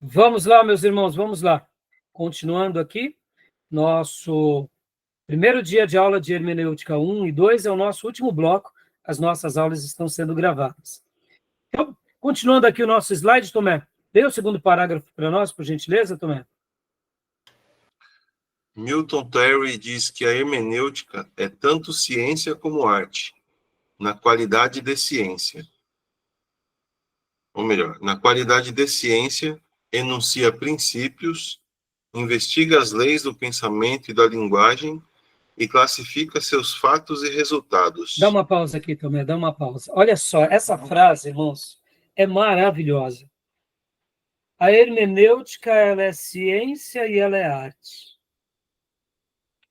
Vamos lá, meus irmãos, vamos lá. Continuando aqui, nosso primeiro dia de aula de hermenêutica 1 e 2 é o nosso último bloco. As nossas aulas estão sendo gravadas. Então, continuando aqui o nosso slide, Tomé, dê o segundo parágrafo para nós, por gentileza, Tomé. Milton Terry diz que a hermenêutica é tanto ciência como arte, na qualidade de ciência. Ou melhor, na qualidade de ciência, enuncia princípios, investiga as leis do pensamento e da linguagem e classifica seus fatos e resultados. Dá uma pausa aqui, Tomé, dá uma pausa. Olha só, essa frase, irmãos, é maravilhosa. A hermenêutica, ela é ciência e ela é arte.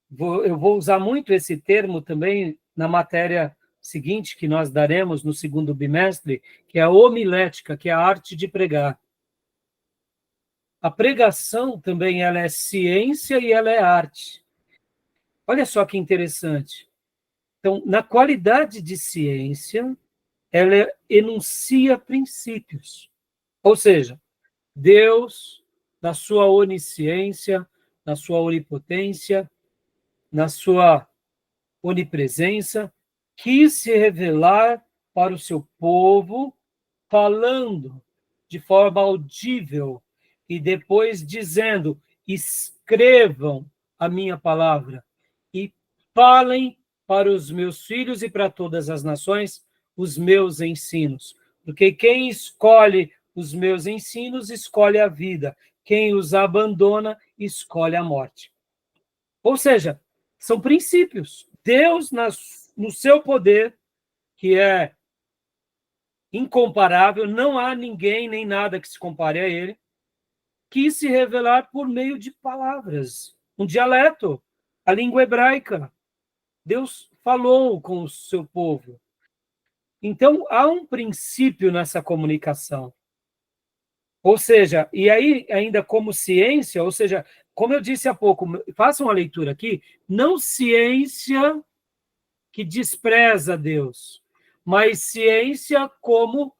Eu vou usar muito esse termo também na matéria seguinte que nós daremos no segundo bimestre, que é a homilética, que é a arte de pregar. A pregação também ela é ciência e ela é arte. Olha só que interessante. Então, na qualidade de ciência, ela enuncia princípios. Ou seja, Deus, na sua onisciência, na sua onipotência, na sua onipresença, quis se revelar para o seu povo, falando de forma audível e depois dizendo: escrevam a minha palavra e falem para os meus filhos e para todas as nações os meus ensinos. Porque quem escolhe os meus ensinos escolhe a vida, quem os abandona escolhe a morte. Ou seja, são princípios. Deus, no seu poder, que é incomparável, não há ninguém nem nada que se compare a ele, quis se revelar por meio de palavras, um dialeto, a língua hebraica. Deus falou com o seu povo. Então, há um princípio nessa comunicação. Ou seja, e aí, ainda como ciência, ou seja, como eu disse há pouco, façam uma leitura aqui, não ciência que despreza Deus, mas ciência como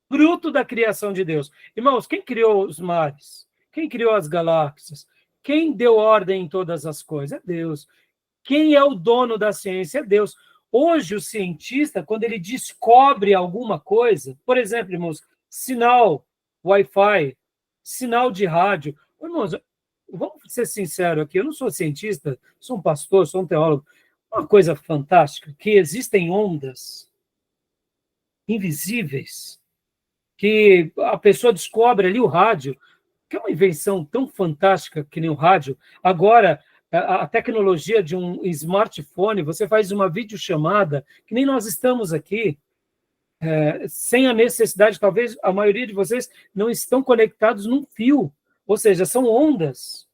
fruto da criação de Deus. Irmãos, quem criou os mares? Quem criou as galáxias? Quem deu ordem em todas as coisas? É Deus. Quem é o dono da ciência? É Deus. Hoje, o cientista, quando ele descobre alguma coisa, por exemplo, irmãos, sinal Wi-Fi, sinal de rádio. Irmãos, vamos ser sinceros aqui, eu não sou cientista, sou um pastor, sou um teólogo. Uma coisa fantástica, que existem ondas invisíveis, que a pessoa descobre ali o rádio, que é uma invenção tão fantástica que nem o rádio. Agora, a tecnologia de um smartphone, você faz uma videochamada, que nem nós estamos aqui, sem a necessidade, talvez a maioria de vocês não estão conectados num fio, ou seja, são ondas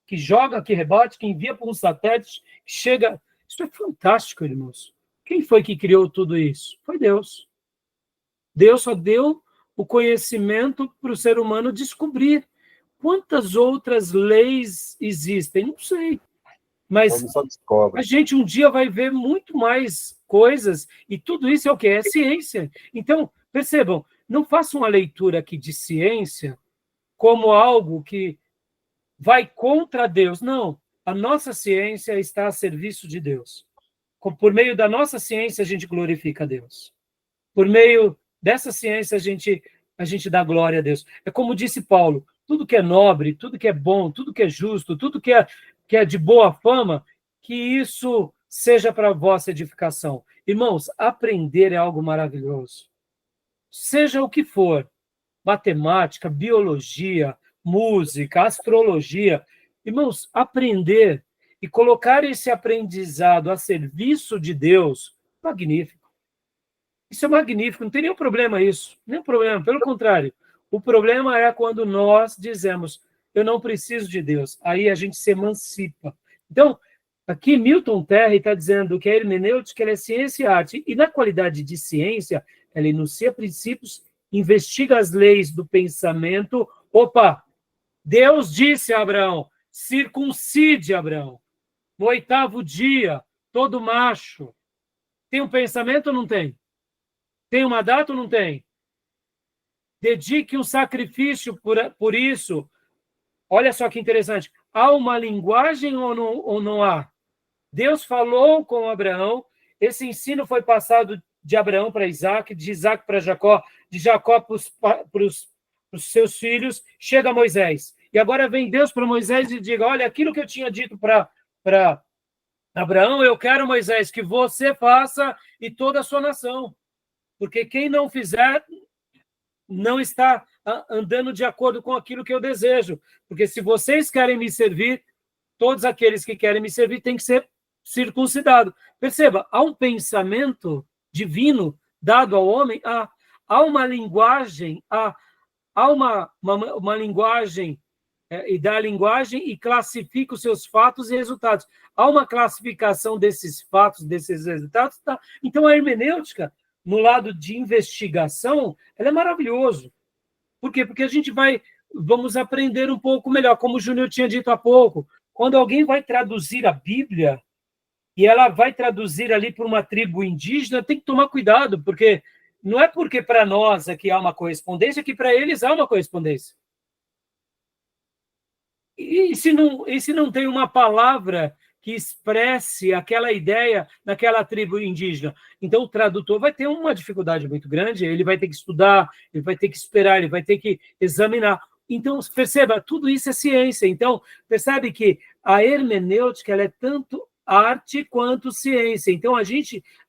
que joga, que rebate, que envia para um satélite, que chega. Isso é fantástico, irmãos. Quem foi que criou tudo isso? Foi Deus. Deus só deu o conhecimento para o ser humano descobrir. Quantas outras leis existem? Não sei. Mas a gente um dia vai ver muito mais coisas, e tudo isso é o quê? É ciência. Então, percebam, não façam uma leitura aqui de ciência como algo que vai contra Deus. Não. A nossa ciência está a serviço de Deus. Por meio da nossa ciência, a gente glorifica a Deus. Por meio dessa ciência, a gente dá glória a Deus. É como disse Paulo, tudo que é nobre, tudo que é bom, tudo que é justo, tudo que é de boa fama, que isso seja para a vossa edificação. Irmãos, aprender é algo maravilhoso. Seja o que for, matemática, biologia, música, astrologia. Irmãos, aprender e colocar esse aprendizado a serviço de Deus, magnífico. Isso é magnífico, não tem nenhum problema isso, nenhum problema, pelo contrário. O problema é quando nós dizemos, eu não preciso de Deus, aí a gente se emancipa. Então, aqui Milton Terry está dizendo que a hermenêutica é ciência e arte, e na qualidade de ciência, ela enuncia princípios, investiga as leis do pensamento. Opa, Deus disse a Abraão, circuncide Abraão, no 8º dia, todo macho. Tem um pensamento ou não tem? Tem uma data ou não tem? dedique um sacrifício por isso. Olha só que interessante. Há uma linguagem ou não há? Deus falou com Abraão, esse ensino foi passado de Abraão para Isaac, de Isaac para Jacó, de Jacó para os seus filhos, chega Moisés. E agora vem Deus para Moisés e diga, olha, aquilo que eu tinha dito para Abraão, eu quero, Moisés, que você faça e toda a sua nação. Porque quem não fizer não está andando de acordo com aquilo que eu desejo. Porque se vocês querem me servir, todos aqueles que querem me servir têm que ser circuncidados. Perceba, há um pensamento divino dado ao homem, há uma linguagem, há uma linguagem, e dá a linguagem e classifica os seus fatos e resultados. Há uma classificação desses fatos, desses resultados. Tá? Então, a hermenêutica, no lado de investigação, ela é maravilhoso. Por quê? Porque a gente vamos aprender um pouco melhor, como o Júnior tinha dito há pouco. Quando alguém vai traduzir a Bíblia, e ela vai traduzir ali para uma tribo indígena, tem que tomar cuidado, porque não é porque para nós aqui há uma correspondência, que para eles há uma correspondência. E se não tem uma palavra que expresse aquela ideia naquela tribo indígena? Então, o tradutor vai ter uma dificuldade muito grande, ele vai ter que estudar, ele vai ter que esperar, ele vai ter que examinar. Então, perceba, tudo isso é ciência. Então, percebe que a hermenêutica ela é tanto arte quanto ciência. Então,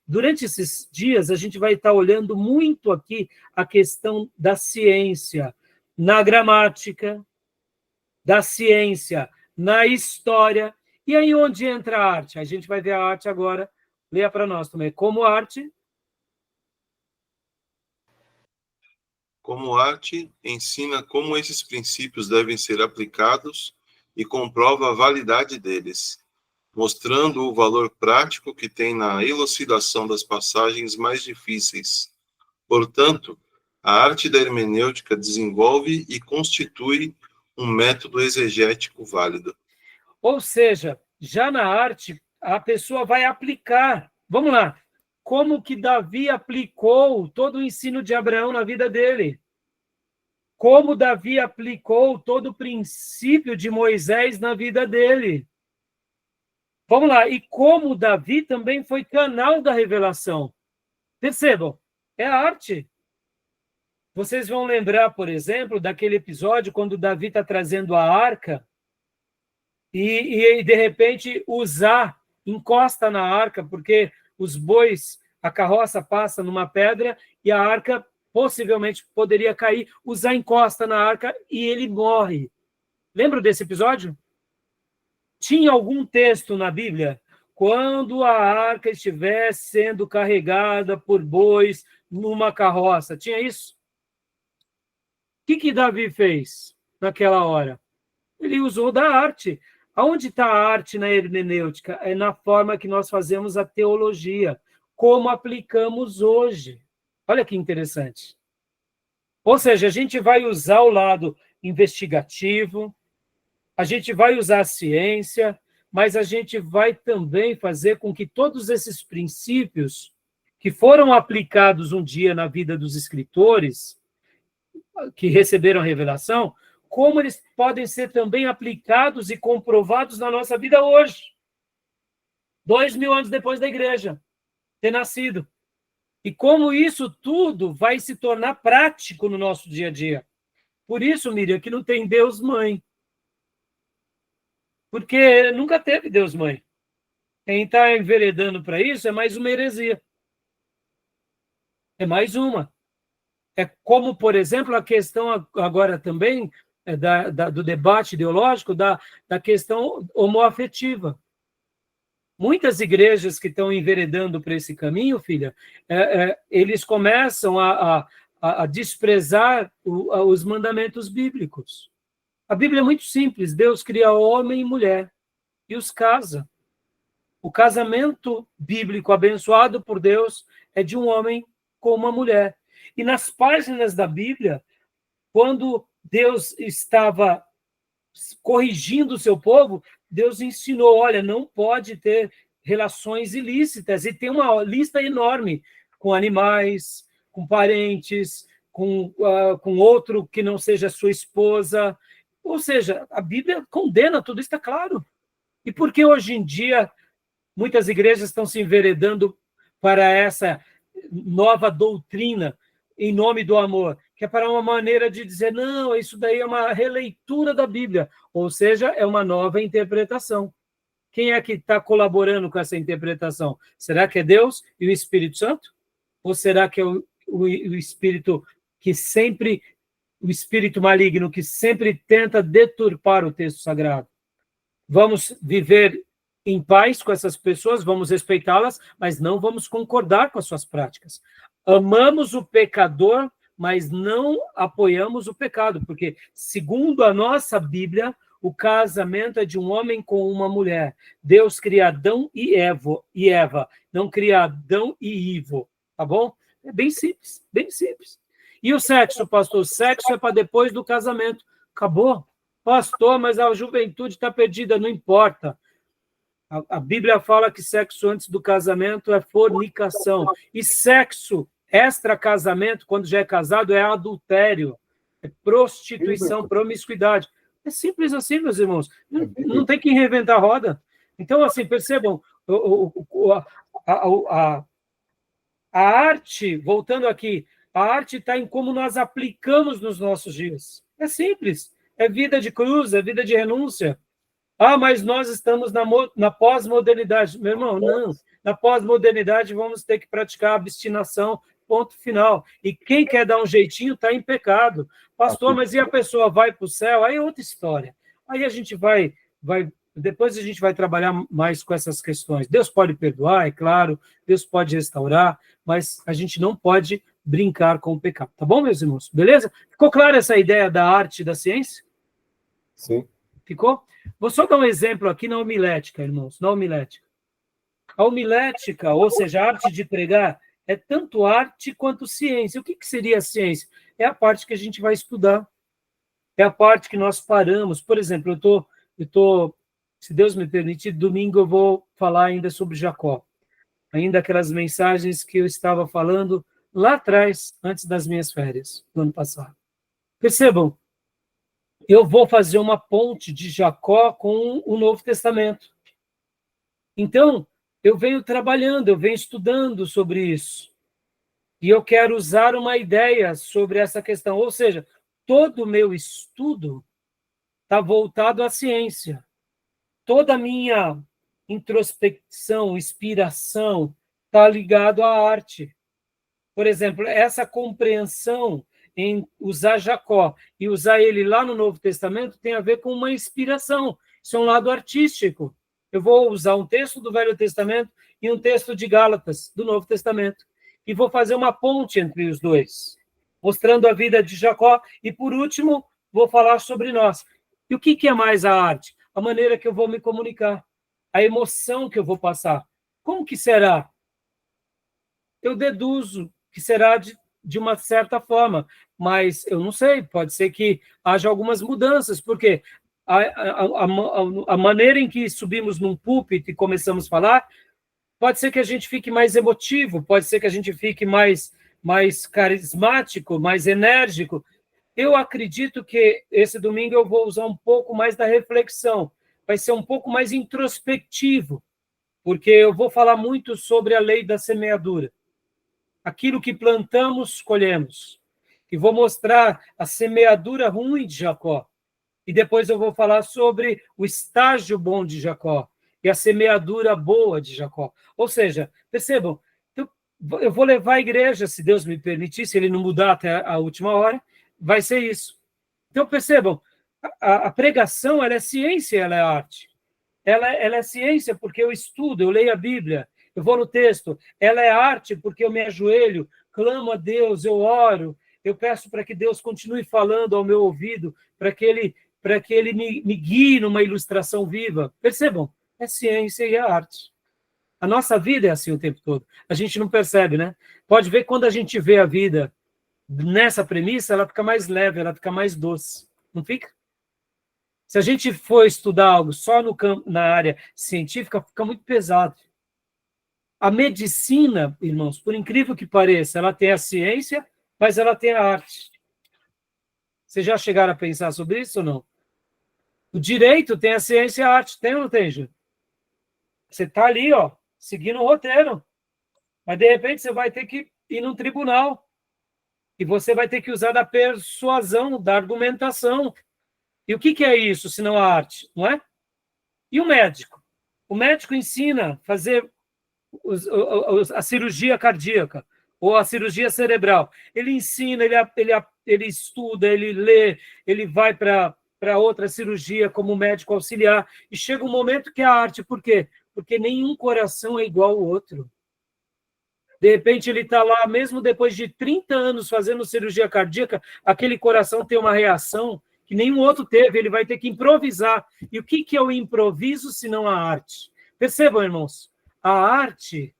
durante esses dias, a gente vai estar olhando muito aqui a questão da ciência, na gramática, da ciência, na história. E aí onde entra a arte? A gente vai ver a arte agora. Leia para nós também. Como arte? Como arte, ensina como esses princípios devem ser aplicados e comprova a validade deles, mostrando o valor prático que tem na elucidação das passagens mais difíceis. Portanto, a arte da hermenêutica desenvolve e constitui um método exegético válido. Ou seja, já na arte, a pessoa vai aplicar. Vamos lá. Como que Davi aplicou todo o ensino de Abraão na vida dele? Como Davi aplicou todo o princípio de Moisés na vida dele? Vamos lá. E como Davi também foi canal da revelação. Percebam, é a arte. Vocês vão lembrar, por exemplo, daquele episódio quando Davi está trazendo a arca e de repente, Uzá encosta na arca, porque os bois, a carroça passa numa pedra e a arca possivelmente poderia cair. Uzá encosta na arca e ele morre. Lembra desse episódio? Tinha algum texto na Bíblia? Quando a arca estiver sendo carregada por bois numa carroça. Tinha isso? O que Davi fez naquela hora? Ele usou da arte. Aonde está a arte na hermenêutica? É na forma que nós fazemos a teologia, como aplicamos hoje. Olha que interessante. Ou seja, a gente vai usar o lado investigativo, a gente vai usar a ciência, mas a gente vai também fazer com que todos esses princípios que foram aplicados um dia na vida dos escritores, que receberam a revelação, como eles podem ser também aplicados e comprovados na nossa vida hoje. 2000 anos depois da igreja ter nascido. E como isso tudo vai se tornar prático no nosso dia a dia. Por isso, Miriam, que não tem Deus mãe. Porque nunca teve Deus mãe. Quem está enveredando para isso é mais uma heresia. É mais uma. É como, por exemplo, a questão agora também do debate ideológico da questão homoafetiva. Muitas igrejas que estão enveredando para esse caminho, filha, eles começam a desprezar os mandamentos bíblicos. A Bíblia é muito simples. Deus cria homem e mulher e os casa. O casamento bíblico abençoado por Deus é de um homem com uma mulher. E nas páginas da Bíblia, quando Deus estava corrigindo o seu povo, Deus ensinou, olha, não pode ter relações ilícitas, e tem uma lista enorme com animais, com parentes, com outro que não seja sua esposa. Ou seja, a Bíblia condena tudo isso, está claro. E por que hoje em dia muitas igrejas estão se enveredando para essa nova doutrina em nome do amor, que é para uma maneira de dizer, não, isso daí é uma releitura da Bíblia, ou seja, é uma nova interpretação. Quem é que está colaborando com essa interpretação? Será que é Deus e o Espírito Santo? Ou será que é o Espírito que sempre, o Espírito maligno que sempre tenta deturpar o texto sagrado? Vamos viver em paz com essas pessoas, vamos respeitá-las, mas não vamos concordar com as suas práticas. Amamos o pecador, mas não apoiamos o pecado, porque, segundo a nossa Bíblia, o casamento é de um homem com uma mulher. Deus cria Adão e Eva, não cria Adão e Ivo, tá bom? É bem simples, bem simples. E o sexo, pastor? O sexo é para depois do casamento. Acabou. Pastor, mas a juventude está perdida, não importa. A Bíblia fala que sexo antes do casamento é fornicação. E sexo extra-casamento, quando já é casado, é adultério, é prostituição, promiscuidade. É simples assim, meus irmãos. Não tem que reinventar a roda. Então, assim, percebam, a arte, voltando aqui, a arte está em como nós aplicamos nos nossos dias. É simples. É vida de cruz, é vida de renúncia. Ah, mas nós estamos na pós-modernidade. Meu irmão, não. Na pós-modernidade vamos ter que praticar a abstinação, ponto final. E quem quer dar um jeitinho está em pecado. Pastor, mas e a pessoa vai para o céu? Aí é outra história. Aí a gente vai... Depois a gente vai trabalhar mais com essas questões. Deus pode perdoar, é claro. Deus pode restaurar, mas a gente não pode brincar com o pecado. Tá bom, meus irmãos? Beleza? Ficou clara essa ideia da arte e da ciência? Sim. Ficou? Vou só dar um exemplo aqui na homilética, irmãos, na homilética. A homilética, ou seja, a arte de pregar, é tanto arte quanto ciência. O que seria a ciência? É a parte que a gente vai estudar. É a parte que nós paramos. Por exemplo, eu tô, se Deus me permitir, domingo eu vou falar ainda sobre Jacó. Ainda aquelas mensagens que eu estava falando lá atrás, antes das minhas férias, do ano passado. Percebam, eu vou fazer uma ponte de Jacó com o Novo Testamento. Então, eu venho trabalhando, eu venho estudando sobre isso. E eu quero usar uma ideia sobre essa questão. Ou seja, todo o meu estudo está voltado à ciência. Toda a minha introspecção, inspiração, está ligado à arte. Por exemplo, essa compreensão em usar Jacó e usar ele lá no Novo Testamento tem a ver com uma inspiração. Isso é um lado artístico. Eu vou usar um texto do Velho Testamento e um texto de Gálatas, do Novo Testamento, e vou fazer uma ponte entre os dois, mostrando a vida de Jacó, e, por último, vou falar sobre nós. E o que é mais a arte? A maneira que eu vou me comunicar, a emoção que eu vou passar. Como que será? Eu deduzo que será de uma certa forma, mas eu não sei, pode ser que haja algumas mudanças, porque a maneira em que subimos num púlpito e começamos a falar, pode ser que a gente fique mais emotivo, pode ser que a gente fique mais carismático, mais enérgico. Eu acredito que esse domingo eu vou usar um pouco mais da reflexão, vai ser um pouco mais introspectivo, porque eu vou falar muito sobre a lei da semeadura. Aquilo que plantamos, colhemos. E vou mostrar a semeadura ruim de Jacó. E depois eu vou falar sobre o estágio bom de Jacó e a semeadura boa de Jacó. Ou seja, percebam, eu vou levar a igreja, se Deus me permitir, se ele não mudar até a última hora, vai ser isso. Então, percebam, a pregação, ela é ciência, ela é arte. Ela é ciência porque eu estudo, eu leio a Bíblia, eu vou no texto. Ela é arte porque eu me ajoelho, clamo a Deus, eu oro, eu peço para que Deus continue falando ao meu ouvido, para que ele me guie numa ilustração viva. Percebam, é ciência e é arte. A nossa vida é assim o tempo todo. A gente não percebe, né? Pode ver, quando a gente vê a vida nessa premissa, ela fica mais leve, ela fica mais doce. Não fica? Se a gente for estudar algo só no campo, na área científica, fica muito pesado. A medicina, irmãos, por incrível que pareça, ela tem a ciência mas ela tem a arte. Vocês já chegaram a pensar sobre isso ou não? O direito tem a ciência e a arte, tem ou não tem, Júlio? Você está ali, ó, seguindo o roteiro, mas de repente você vai ter que ir num tribunal e você vai ter que usar da persuasão, da argumentação. E o que é isso, se não a arte, não é? E o médico? O médico ensina a fazer a cirurgia cardíaca ou a cirurgia cerebral. Ele ensina, ele estuda, ele lê, ele vai para outra cirurgia como médico auxiliar, e chega um momento que é a arte. Por quê? Porque nenhum coração é igual ao outro. De repente ele está lá, mesmo depois de 30 anos fazendo cirurgia cardíaca, aquele coração tem uma reação que nenhum outro teve, ele vai ter que improvisar. E o que é o improviso, se não a arte? Percebam, irmãos, a arte,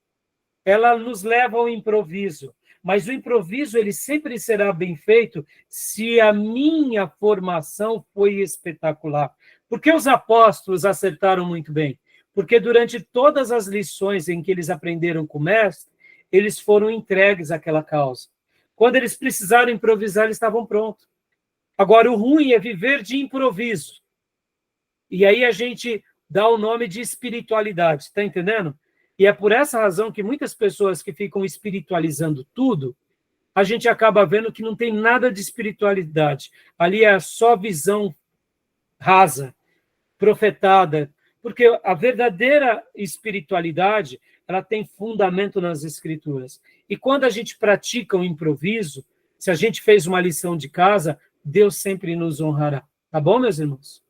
ela nos leva ao improviso, mas o improviso, ele sempre será bem feito se a minha formação foi espetacular. Por que os apóstolos acertaram muito bem? Porque durante todas as lições em que eles aprenderam com o mestre, eles foram entregues àquela causa. Quando eles precisaram improvisar, eles estavam prontos. Agora, o ruim é viver de improviso. E aí a gente dá o nome de espiritualidade, está entendendo? E é por essa razão que muitas pessoas que ficam espiritualizando tudo, a gente acaba vendo que não tem nada de espiritualidade. Ali é só visão rasa, profetada, porque a verdadeira espiritualidade, ela tem fundamento nas escrituras. E quando a gente pratica o improviso, se a gente fez uma lição de casa, Deus sempre nos honrará. Tá bom, meus irmãos?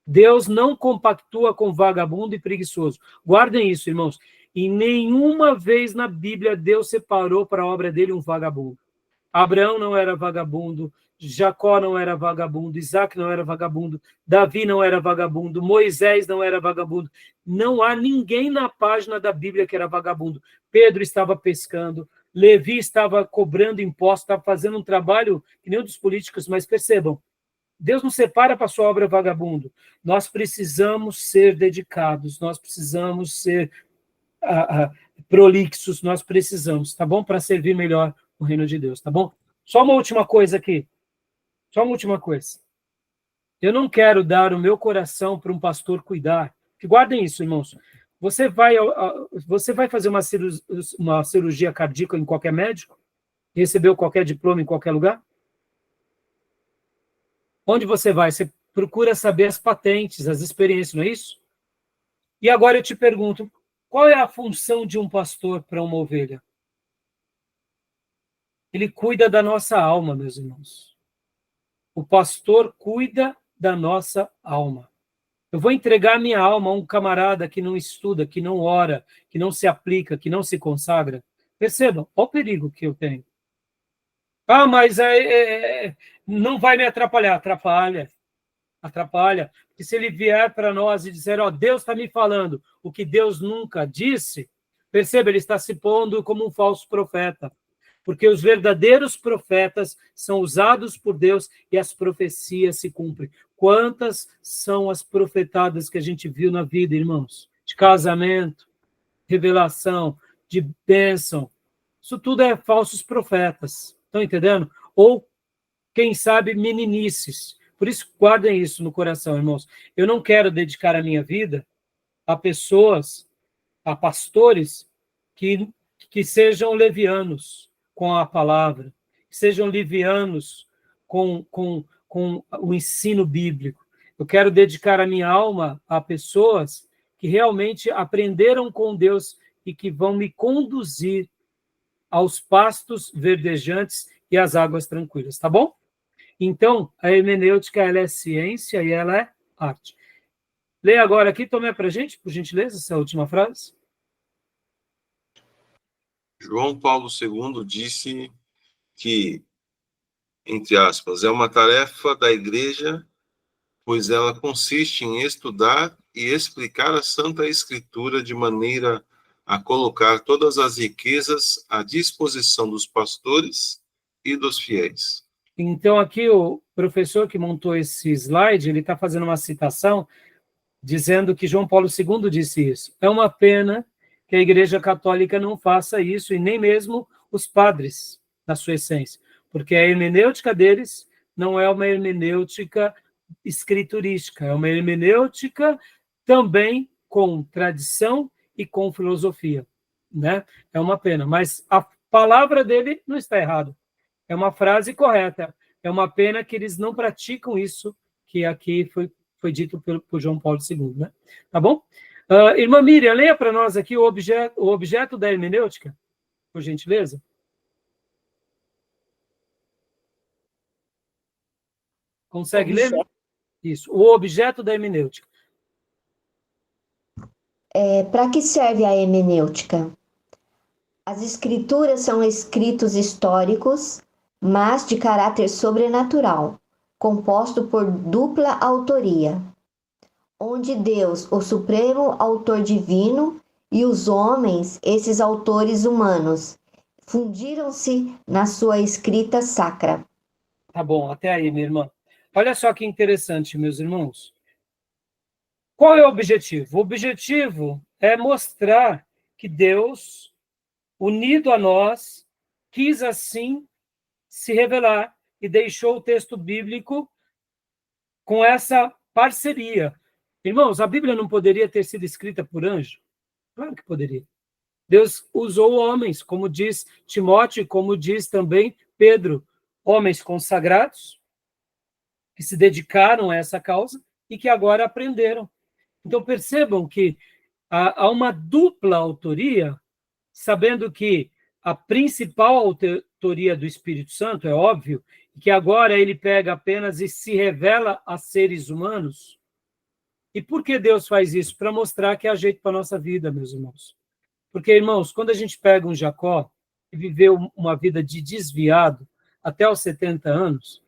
Deus não compactua com vagabundo e preguiçoso. Guardem isso, irmãos. E nenhuma vez na Bíblia Deus separou para a obra dele um vagabundo. Abraão não era vagabundo, Jacó não era vagabundo, Isaac não era vagabundo, Davi não era vagabundo, Moisés não era vagabundo. Não há ninguém na página da Bíblia que era vagabundo. Pedro estava pescando, Levi estava cobrando impostos, estava fazendo um trabalho que nem o dos políticos, mas percebam, Deus não separa para a sua obra vagabundo. Nós precisamos ser dedicados, nós precisamos ser prolixos, nós precisamos, tá bom? Para servir melhor o reino de Deus, tá bom? Só uma última coisa aqui. Só uma última coisa. Eu não quero dar o meu coração para um pastor cuidar. Que guardem isso, irmãos. Você vai fazer uma cirurgia cardíaca em qualquer médico? Recebeu qualquer diploma em qualquer lugar? Onde você vai? Você procura saber as patentes, as experiências, não é isso? E agora eu te pergunto, qual é a função de um pastor para uma ovelha? Ele cuida da nossa alma, meus irmãos. O pastor cuida da nossa alma. Eu vou entregar minha alma a um camarada que não estuda, que não ora, que não se aplica, que não se consagra. Percebam, olha o perigo que eu tenho. Ah, mas não vai me atrapalhar. Atrapalha. Porque se ele vier para nós e dizer, ó, Deus está me falando o que Deus nunca disse, perceba, ele está se pondo como um falso profeta. Porque os verdadeiros profetas são usados por Deus e as profecias se cumprem. Quantas são as profetadas que a gente viu na vida, irmãos? De casamento, revelação, de bênção. Isso tudo é falsos profetas. Estão entendendo? Ou, quem sabe, meninices. Por isso, guardem isso no coração, irmãos. Eu não quero dedicar a minha vida a pessoas, a pastores, que sejam levianos com a palavra, que sejam levianos com o ensino bíblico. Eu quero dedicar a minha alma a pessoas que realmente aprenderam com Deus e que vão me conduzir aos pastos verdejantes e às águas tranquilas, tá bom? Então, a hermenêutica, ela é ciência e ela é arte. Leia agora aqui, tome para a gente, por gentileza, essa última frase. João Paulo II disse que, entre aspas, é uma tarefa da Igreja, pois ela consiste em estudar e explicar a Santa Escritura de maneira a colocar todas as riquezas à disposição dos pastores e dos fiéis. Então, aqui o professor que montou esse slide, ele está fazendo uma citação dizendo que João Paulo II disse isso. É uma pena que a Igreja Católica não faça isso, e nem mesmo os padres, na sua essência. porque a hermenêutica deles não é uma hermenêutica escriturística, é uma hermenêutica também com tradição e com filosofia, né? É uma pena, mas a palavra dele não está errada. É uma frase correta. É uma pena que eles não praticam isso que aqui foi dito por João Paulo II, né? Tá bom? Irmã Miriam, leia para nós aqui o objeto da hermenêutica, por gentileza. Consegue ler? Isso, o objeto da hermenêutica. Para que serve a hermenêutica? As escrituras são escritos históricos, mas de caráter sobrenatural, composto por dupla autoria, onde Deus, o supremo autor divino, e os homens, esses autores humanos, fundiram-se na sua escrita sacra. Tá bom, até aí, minha irmã. Olha só que interessante, meus irmãos. Qual é o objetivo? O objetivo é mostrar que Deus, unido a nós, quis assim se revelar e deixou o texto bíblico com essa parceria. Irmãos, a Bíblia não poderia ter sido escrita por anjo? Claro que poderia. Deus usou homens, como diz Timóteo, como diz também Pedro, homens consagrados, que se dedicaram a essa causa e que agora aprenderam. Então, percebam que há uma dupla autoria, sabendo que a principal autoria do Espírito Santo, é óbvio, que agora ele pega apenas e se revela a seres humanos. E por que Deus faz isso? Para mostrar que há jeito para a nossa vida, meus irmãos. Porque, irmãos, quando a gente pega um Jacó, que viveu uma vida de desviado até os 70 anos,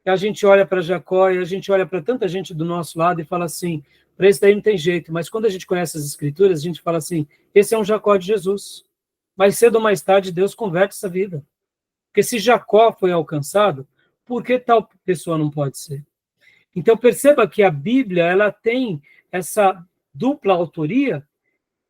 e a gente olha para Jacó e a gente olha para tanta gente do nosso lado e fala assim, para esse daí não tem jeito, mas quando a gente conhece as Escrituras, a gente fala assim, esse é um Jacó de Jesus. Mais cedo ou mais tarde, Deus converte essa vida. Porque se Jacó foi alcançado, por que tal pessoa não pode ser? Então, perceba que a Bíblia ela tem essa dupla autoria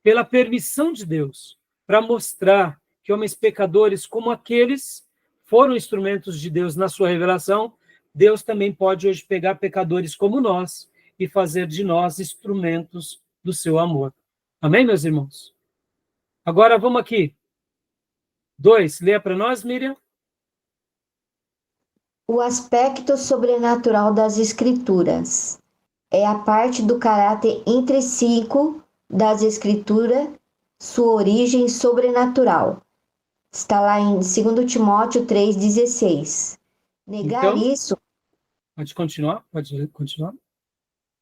pela permissão de Deus, para mostrar que homens pecadores como aqueles foram instrumentos de Deus na sua revelação, Deus também pode hoje pegar pecadores como nós e fazer de nós instrumentos do seu amor. Amém, meus irmãos? Agora, vamos aqui. 2, leia para nós, Miriam. O aspecto sobrenatural das Escrituras é a parte do caráter intrínseco das Escrituras, sua origem sobrenatural. Está lá em 2 Timóteo 3,16. Negar isso. Pode continuar? Pode continuar?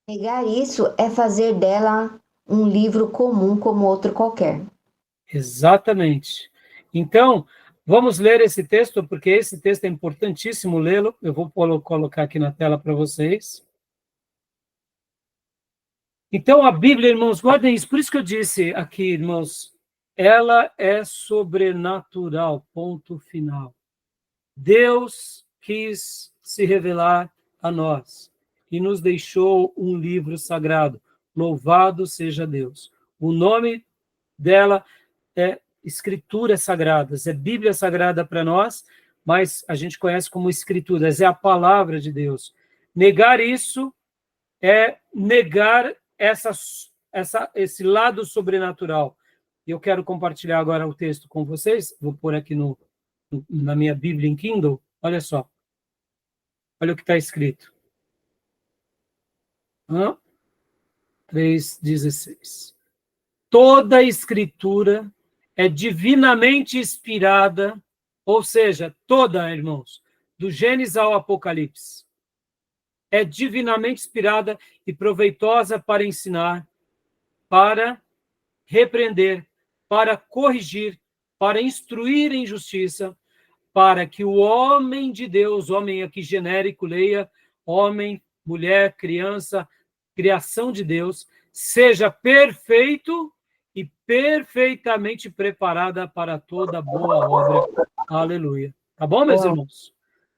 Negar isso é fazer dela um livro comum como outro qualquer. Exatamente. Então, vamos ler esse texto, porque esse texto é importantíssimo lê-lo. Eu vou colocar aqui na tela para vocês. Então, a Bíblia, irmãos, guardem isso. Por isso que eu disse aqui, irmãos, ela é sobrenatural, ponto final. Deus quis se revelar a nós e nos deixou um livro sagrado. Louvado seja Deus. O nome dela é Escrituras Sagradas, é Bíblia Sagrada para nós, mas a gente conhece como Escrituras, é a palavra de Deus. Negar isso é negar esse lado sobrenatural. Eu quero compartilhar agora o texto com vocês, vou pôr aqui na minha Bíblia em Kindle, olha só. Olha o que está escrito. 3,16. Toda a Escritura é divinamente inspirada, ou seja, toda, irmãos, do Gênesis ao Apocalipse, é divinamente inspirada e proveitosa para ensinar, para repreender, para corrigir, para instruir em justiça, para que o homem de Deus, homem aqui genérico, leia, homem, mulher, criança, criação de Deus, seja perfeito e perfeitamente preparada para toda boa obra. Aleluia. Tá bom, meus irmãos?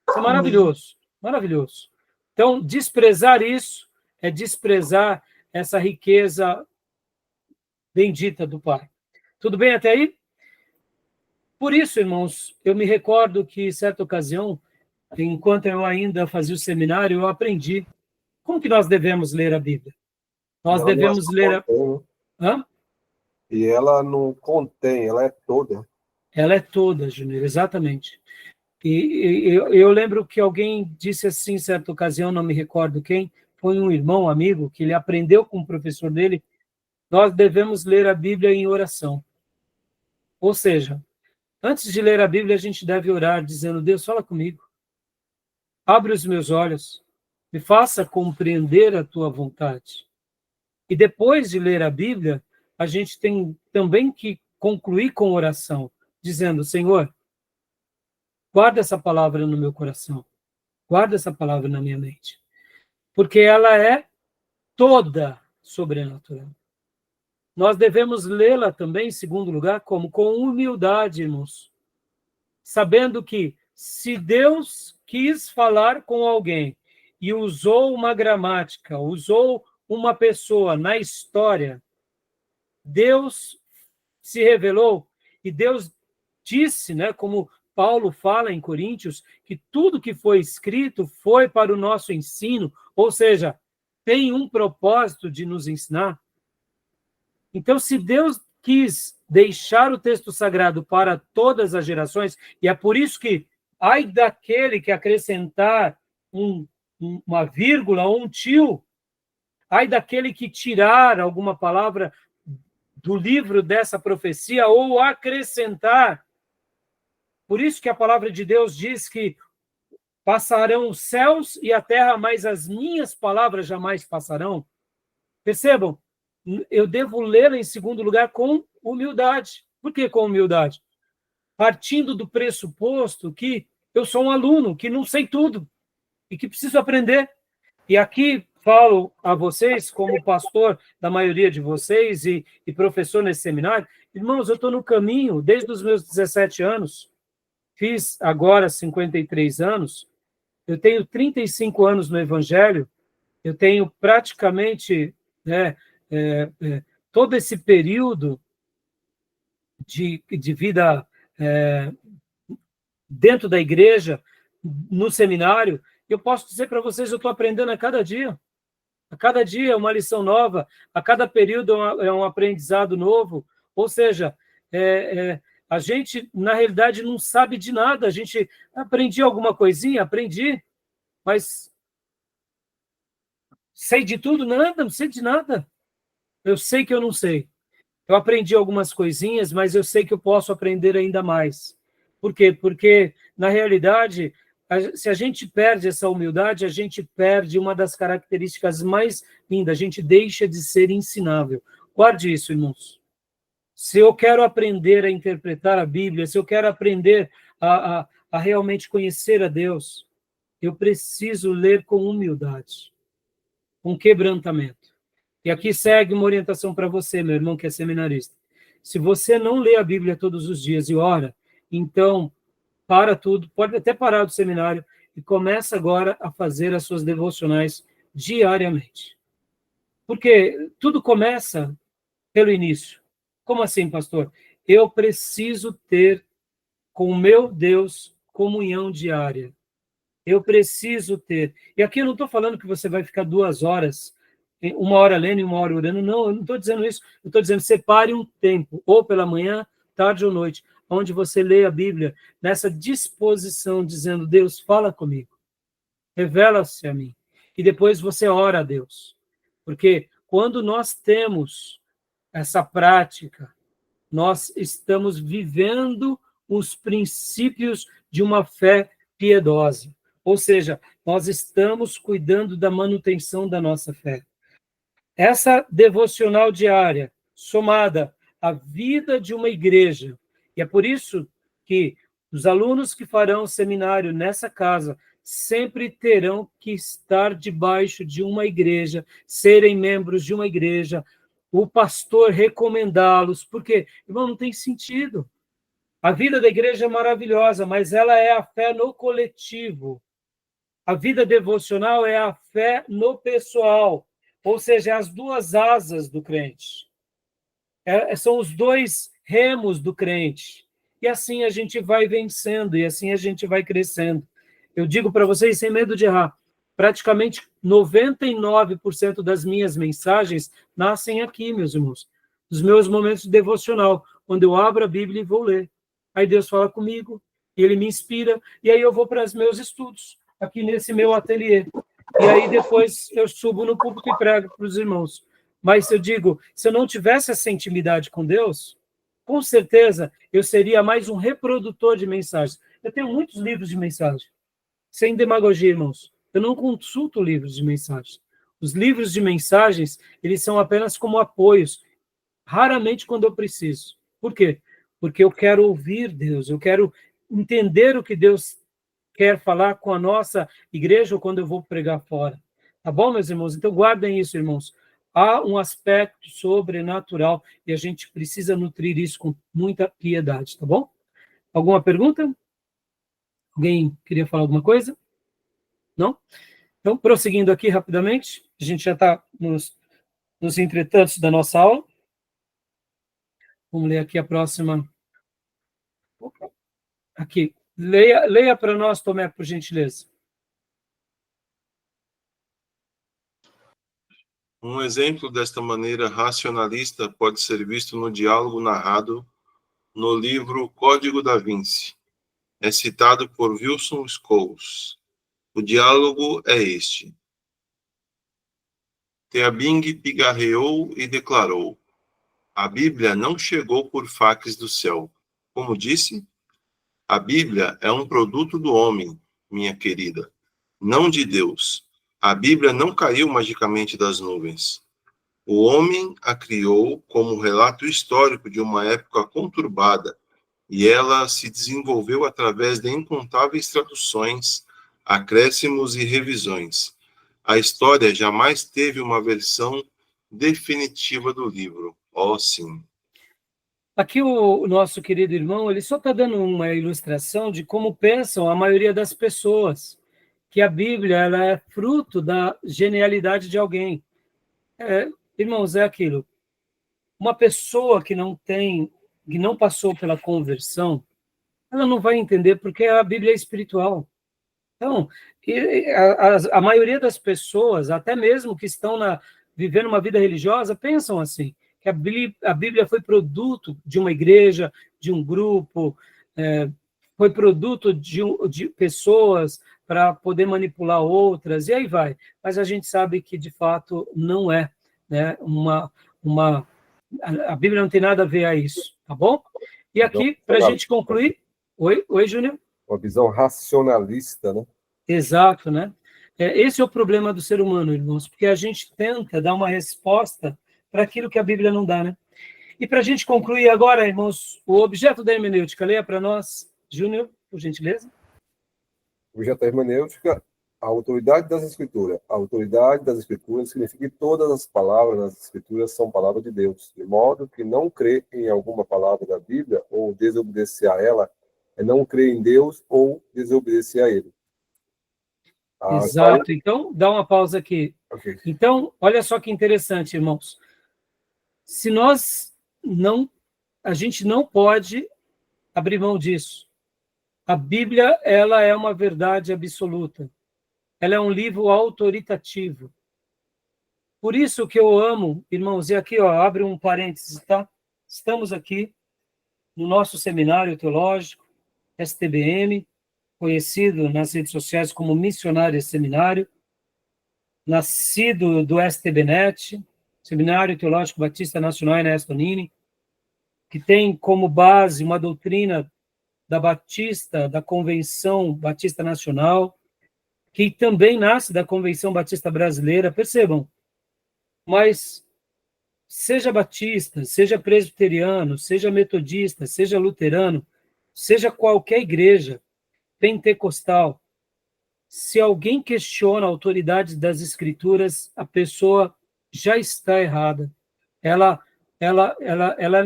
Isso é maravilhoso, maravilhoso. Então, desprezar isso é desprezar essa riqueza bendita do Pai. Tudo bem até aí? Por isso, irmãos, eu me recordo que, certa ocasião, enquanto eu ainda fazia o seminário, eu aprendi como que nós devemos ler a Bíblia. Nós Ela não é devemos só ler a... contém, né? Hã? E ela não contém, ela é toda. Ela é toda, Júnior, exatamente. Eu lembro que alguém disse assim, em certa ocasião, não me recordo quem, foi um irmão, um amigo, que ele aprendeu com o professor dele, nós devemos ler a Bíblia em oração. Ou seja, antes de ler a Bíblia, a gente deve orar, dizendo, Deus, fala comigo, abre os meus olhos, me faça compreender a tua vontade. E depois de ler a Bíblia, a gente tem também que concluir com oração, dizendo, Senhor, guarda essa palavra no meu coração, guarda essa palavra na minha mente, porque ela é toda sobrenatural. Nós devemos lê-la também, em segundo lugar, como com humildade, irmãos, sabendo que se Deus quis falar com alguém e usou uma gramática, usou uma pessoa na história, Deus se revelou e Deus disse, né, como Paulo fala em Coríntios, que tudo que foi escrito foi para o nosso ensino, ou seja, tem um propósito de nos ensinar. Então, se Deus quis deixar o texto sagrado para todas as gerações, e é por isso que, ai daquele que acrescentar uma vírgula ou um tio, ai daquele que tirar alguma palavra do livro dessa profecia ou acrescentar. Por isso que a palavra de Deus diz que passarão os céus e a terra, mas as minhas palavras jamais passarão. Percebam, eu devo lê-la em segundo lugar com humildade. Por que com humildade? Partindo do pressuposto que eu sou um aluno, que não sei tudo e que preciso aprender. E aqui falo a vocês, como pastor da maioria de vocês e professor nesse seminário, irmãos, eu estou no caminho desde os meus 17 anos, fiz agora 53 anos, eu tenho 35 anos no Evangelho, eu tenho praticamente, né, todo esse período de vida dentro da igreja, no seminário, eu posso dizer para vocês, eu estou aprendendo a cada dia. A cada dia é uma lição nova, a cada período é um aprendizado novo. Ou seja, a gente, na realidade, não sabe de nada. A gente aprendi alguma coisinha, aprendi, mas sei de tudo? Nada, não sei de nada. Eu sei que eu não sei. Eu aprendi algumas coisinhas, mas eu sei que eu posso aprender ainda mais. Por quê? Porque, na realidade, se a gente perde essa humildade, a gente perde uma das características mais lindas, a gente deixa de ser ensinável. Guarde isso, irmãos. Se eu quero aprender a interpretar a Bíblia, se eu quero aprender a realmente conhecer a Deus, eu preciso ler com humildade, com quebrantamento. E aqui segue uma orientação para você, meu irmão, que é seminarista. Se você não lê a Bíblia todos os dias e ora, então para tudo, pode até parar do seminário e começa agora a fazer as suas devocionais diariamente. Porque tudo começa pelo início. Como assim, pastor? Eu preciso ter com o meu Deus comunhão diária. Eu preciso ter. E aqui eu não estou falando que você vai ficar 2 horas, 1 hora lendo e 1 hora orando. Não, eu não estou dizendo isso. Eu estou dizendo, separe um tempo, ou pela manhã, tarde ou noite, onde você lê a Bíblia nessa disposição, dizendo, Deus, fala comigo, revela-se a mim. E depois você ora a Deus. Porque quando nós temos essa prática, nós estamos vivendo os princípios de uma fé piedosa. Ou seja, nós estamos cuidando da manutenção da nossa fé. Essa devocional diária, somada à vida de uma igreja, e é por isso que os alunos que farão seminário nessa casa sempre terão que estar debaixo de uma igreja, serem membros de uma igreja, o pastor recomendá-los, porque, irmão, não tem sentido. A vida da igreja é maravilhosa, mas ela é a fé no coletivo. A vida devocional é a fé no pessoal, ou seja, as 2 asas do crente. São os 2 remos do crente. e assim a gente vai vencendo, e assim a gente vai crescendo. Eu digo para vocês, sem medo de errar, praticamente 99% das minhas mensagens nascem aqui, meus irmãos, nos meus momentos de devocional, quando eu abro a Bíblia e vou ler. Aí Deus fala comigo, e Ele me inspira, e aí eu vou para os meus estudos, aqui nesse meu ateliê. E aí depois eu subo no púlpito e prego para os irmãos. Mas eu digo, se eu não tivesse essa intimidade com Deus, com certeza eu seria mais um reprodutor de mensagens. Eu tenho muitos livros de mensagem, sem demagogia, irmãos. Eu não consulto livros de mensagens. Os livros de mensagens, eles são apenas como apoios, raramente quando eu preciso. Por quê? Porque eu quero ouvir Deus, eu quero entender o que Deus quer falar com a nossa igreja ou quando eu vou pregar fora. Tá bom, meus irmãos? Então guardem isso, irmãos. Há um aspecto sobrenatural e a gente precisa nutrir isso com muita piedade, tá bom? Alguma pergunta? Alguém queria falar alguma coisa? Não? Então, prosseguindo aqui rapidamente, a gente já está nos entretantos da nossa aula. Vamos ler aqui a próxima. Aqui. Leia para nós, Tomé, por gentileza. Um exemplo desta maneira racionalista pode ser visto no diálogo narrado no livro Código da Vinci. É citado por Wilson Scholes. O diálogo é este. Teabing pigarreou e declarou: a Bíblia não chegou por fax do céu. Como disse, a Bíblia é um produto do homem, minha querida, não de Deus. A Bíblia não caiu magicamente das nuvens. O homem a criou como um relato histórico de uma época conturbada, e ela se desenvolveu através de incontáveis traduções, acréscimos e revisões. A história jamais teve uma versão definitiva do livro. Oh, sim. Aqui o nosso querido irmão, ele só está dando uma ilustração de como pensam a maioria das pessoas, que a Bíblia ela é fruto da genialidade de alguém. Irmãos, é aquilo. Uma pessoa que não passou pela conversão, ela não vai entender porque a Bíblia é espiritual. Então, a maioria das pessoas, até mesmo que estão vivendo uma vida religiosa, pensam assim, que a Bíblia foi produto de uma igreja, de um grupo, foi produto de pessoas para poder manipular outras, e aí vai. Mas a gente sabe que, de fato, não é, né, a Bíblia não tem nada a ver a isso, tá bom? E aqui, para a gente concluir... Oi, Júnior? Uma visão racionalista, né? Exato, né? Esse é o problema do ser humano, irmãos, porque a gente tenta dar uma resposta para aquilo que a Bíblia não dá, né? E para a gente concluir agora, irmãos, o objeto da hermenêutica, leia para nós, Júnior, por gentileza. O objeto da hermenêutica, a autoridade das Escrituras. A autoridade das Escrituras significa que todas as palavras das Escrituras são palavras de Deus, de modo que não crer em alguma palavra da Bíblia ou desobedecer a ela é não crer em Deus ou desobedecer a Ele. Exato. Então, dá uma pausa aqui. Okay. Então, olha só que interessante, irmãos. Se a gente não pode abrir mão disso. A Bíblia, ela é uma verdade absoluta. Ela é um livro autoritativo. Por isso que eu amo, irmãos, e aqui, abre um parênteses, tá? Estamos aqui no nosso seminário teológico, STBM, conhecido nas redes sociais como Missionário Seminário, nascido do STBnet, Seminário Teológico Batista Nacional Ernesto Nini, que tem como base uma doutrina da Convenção Batista Nacional, que também nasce da Convenção Batista Brasileira, percebam, mas seja batista, seja presbiteriano, seja metodista, seja luterano, seja qualquer igreja pentecostal, se alguém questiona a autoridade das Escrituras, a pessoa já está errada. Ela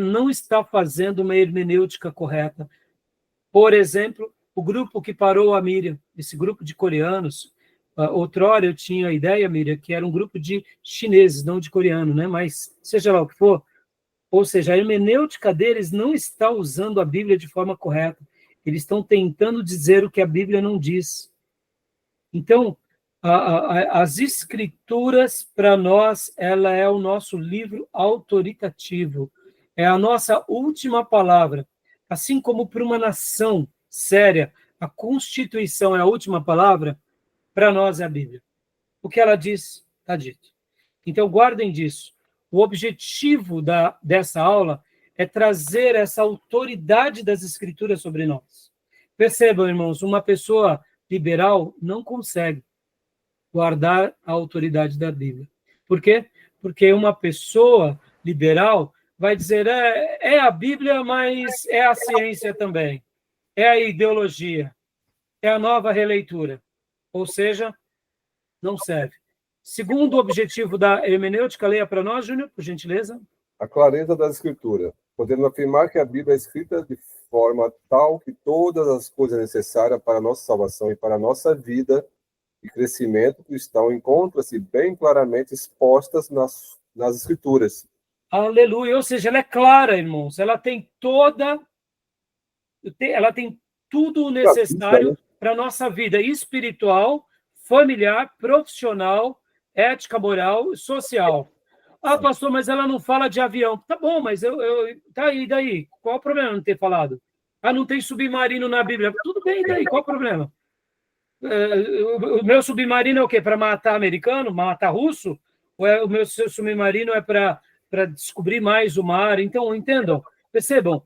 não está fazendo uma hermenêutica correta. Por exemplo, o grupo que parou a Miriam, esse grupo de coreanos, outrora eu tinha a ideia, Miriam, que era um grupo de chineses, não de coreano, né? Mas seja lá o que for, Ou seja, a hermenêutica deles não está usando a Bíblia de forma correta. Eles estão tentando dizer o que a Bíblia não diz. Então, as Escrituras, para nós, ela é o nosso livro autoritativo. É a nossa última palavra. Assim como para uma nação séria, a Constituição é a última palavra, para nós é a Bíblia. O que ela diz, está dito. Então, guardem disso. O objetivo dessa aula é trazer essa autoridade das Escrituras sobre nós. Percebam, irmãos, uma pessoa liberal não consegue guardar a autoridade da Bíblia. Por quê? Porque uma pessoa liberal vai dizer, é a Bíblia, mas é a ciência também, é a ideologia, é a nova releitura. Ou seja, não serve. Segundo objetivo da hermenêutica, leia para nós, Júnior, por gentileza. A clareza da Escritura. Podemos afirmar que a Bíblia é escrita de forma tal que todas as coisas necessárias para a nossa salvação e para a nossa vida e crescimento cristão encontram-se bem claramente expostas nas Escrituras. Aleluia. Ou seja, ela é clara, irmãos. Ela tem tudo o necessário para a nossa vida espiritual, familiar, profissional, ética, moral e social. Ah, pastor, mas ela não fala de avião. Tá bom, mas tá aí, daí? Qual o problema não ter falado? Ah, não tem submarino na Bíblia. Tudo bem, daí? Qual o problema? O meu submarino é o quê? Para matar americano? Matar russo? Ou o meu submarino é para descobrir mais o mar? Então, entendam, percebam,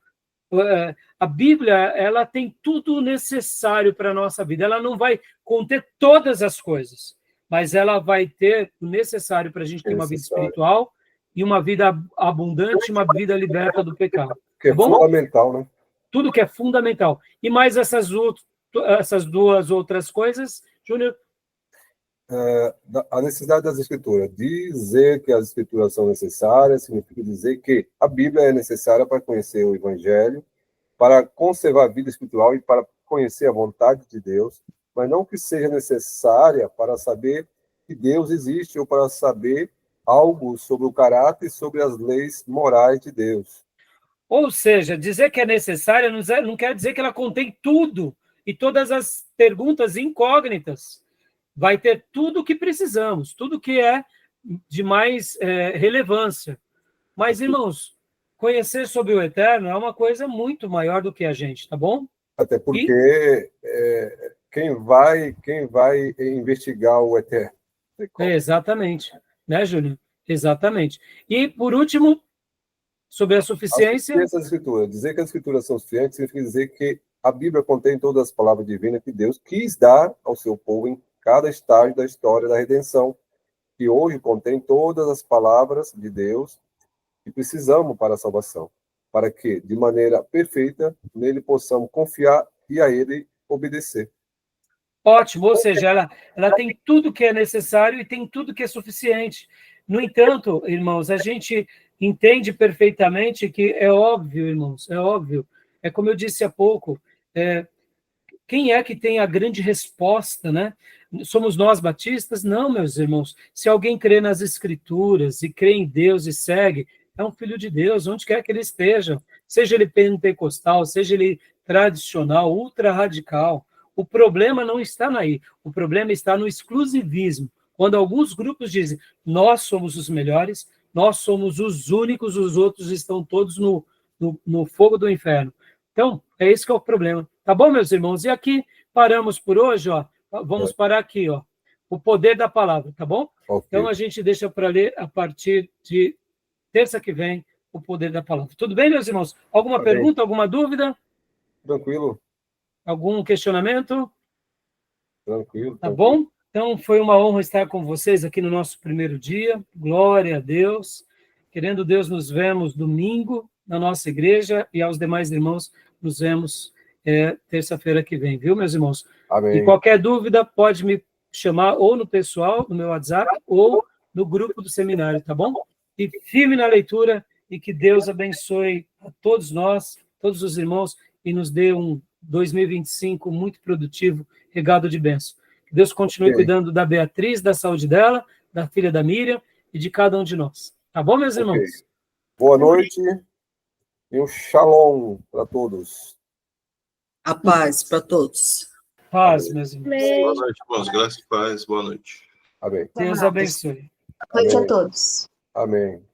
a Bíblia, ela tem tudo necessário para a nossa vida. Ela não vai conter todas as coisas, mas ela vai ter o necessário para a gente ter uma vida espiritual e uma vida abundante, uma vida liberta do pecado. Que é fundamental, né? Tudo que é fundamental. E mais essas duas outras coisas, Júnior? A necessidade das Escrituras. Dizer que as Escrituras são necessárias significa dizer que a Bíblia é necessária para conhecer o Evangelho, para conservar a vida espiritual e para conhecer a vontade de Deus, mas não que seja necessária para saber que Deus existe ou para saber algo sobre o caráter e sobre as leis morais de Deus. Ou seja, dizer que é necessária não quer dizer que ela contém tudo e todas as perguntas incógnitas. Vai ter tudo o que precisamos, tudo que é de mais relevância. Mas, irmãos, conhecer sobre o Eterno é uma coisa muito maior do que a gente, tá bom? Até porque quem vai investigar o Eterno? Exatamente, né, Júnior? Exatamente. E, por último, sobre a suficiência... das Escrituras. Dizer que as Escrituras são suficientes significa dizer que a Bíblia contém todas as palavras divinas que Deus quis dar ao seu povo em cada estágio da história da redenção, que hoje contém todas as palavras de Deus que precisamos para a salvação, para que, de maneira perfeita, nele possamos confiar e a ele obedecer. Ótimo, ou seja, ela tem tudo que é necessário e tem tudo que é suficiente. No entanto, irmãos, a gente entende perfeitamente que é óbvio, irmãos, é óbvio. É como eu disse há pouco, quem é que tem a grande resposta, né? Somos nós batistas? Não, meus irmãos. Se alguém crê nas Escrituras e crê em Deus e segue, é um filho de Deus, onde quer que ele esteja. Seja ele pentecostal, seja ele tradicional, ultra-radical. O problema não está aí. O problema está no exclusivismo. Quando alguns grupos dizem, nós somos os melhores, nós somos os únicos, os outros estão todos no fogo do inferno. Então, é esse que é o problema. Tá bom, meus irmãos? E aqui paramos por hoje, ó. Vamos parar aqui, ó. O poder da palavra, tá bom? Okay. Então, a gente deixa para ler a partir de terça que vem o poder da palavra. Tudo bem, meus irmãos? Alguma pergunta, alguma dúvida? Tranquilo. Algum questionamento? Tranquilo. Tá bom? Então, foi uma honra estar com vocês aqui no nosso primeiro dia. Glória a Deus. Querendo Deus, nos vemos domingo na nossa igreja e aos demais irmãos nos vemos terça-feira que vem, viu, meus irmãos? Amém. E qualquer dúvida pode me chamar ou no pessoal, no meu WhatsApp, ou no grupo do seminário, tá bom? E firme na leitura e que Deus abençoe a todos nós, todos os irmãos, e nos dê um 2025 muito produtivo, regado de bênção. Que Deus continue cuidando da Beatriz, da saúde dela, da filha da Miriam e de cada um de nós. Tá bom, meus irmãos? Boa noite e um shalom para todos. A paz para todos. Paz, meus irmãos. Boa noite, irmãos. Graça e paz. Boa noite. Amém. Deus abençoe. Boa noite Amém. a todos. Amém.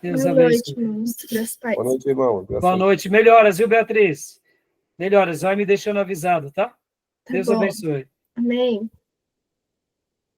Deus Boa noite, abençoe. irmãos. Graças a Deus. Boa noite, irmão. Graças Boa noite. Melhoras, viu, Beatriz? Melhoras. Vai me deixando avisado, tá? Tá Deus bom. abençoe. Amém.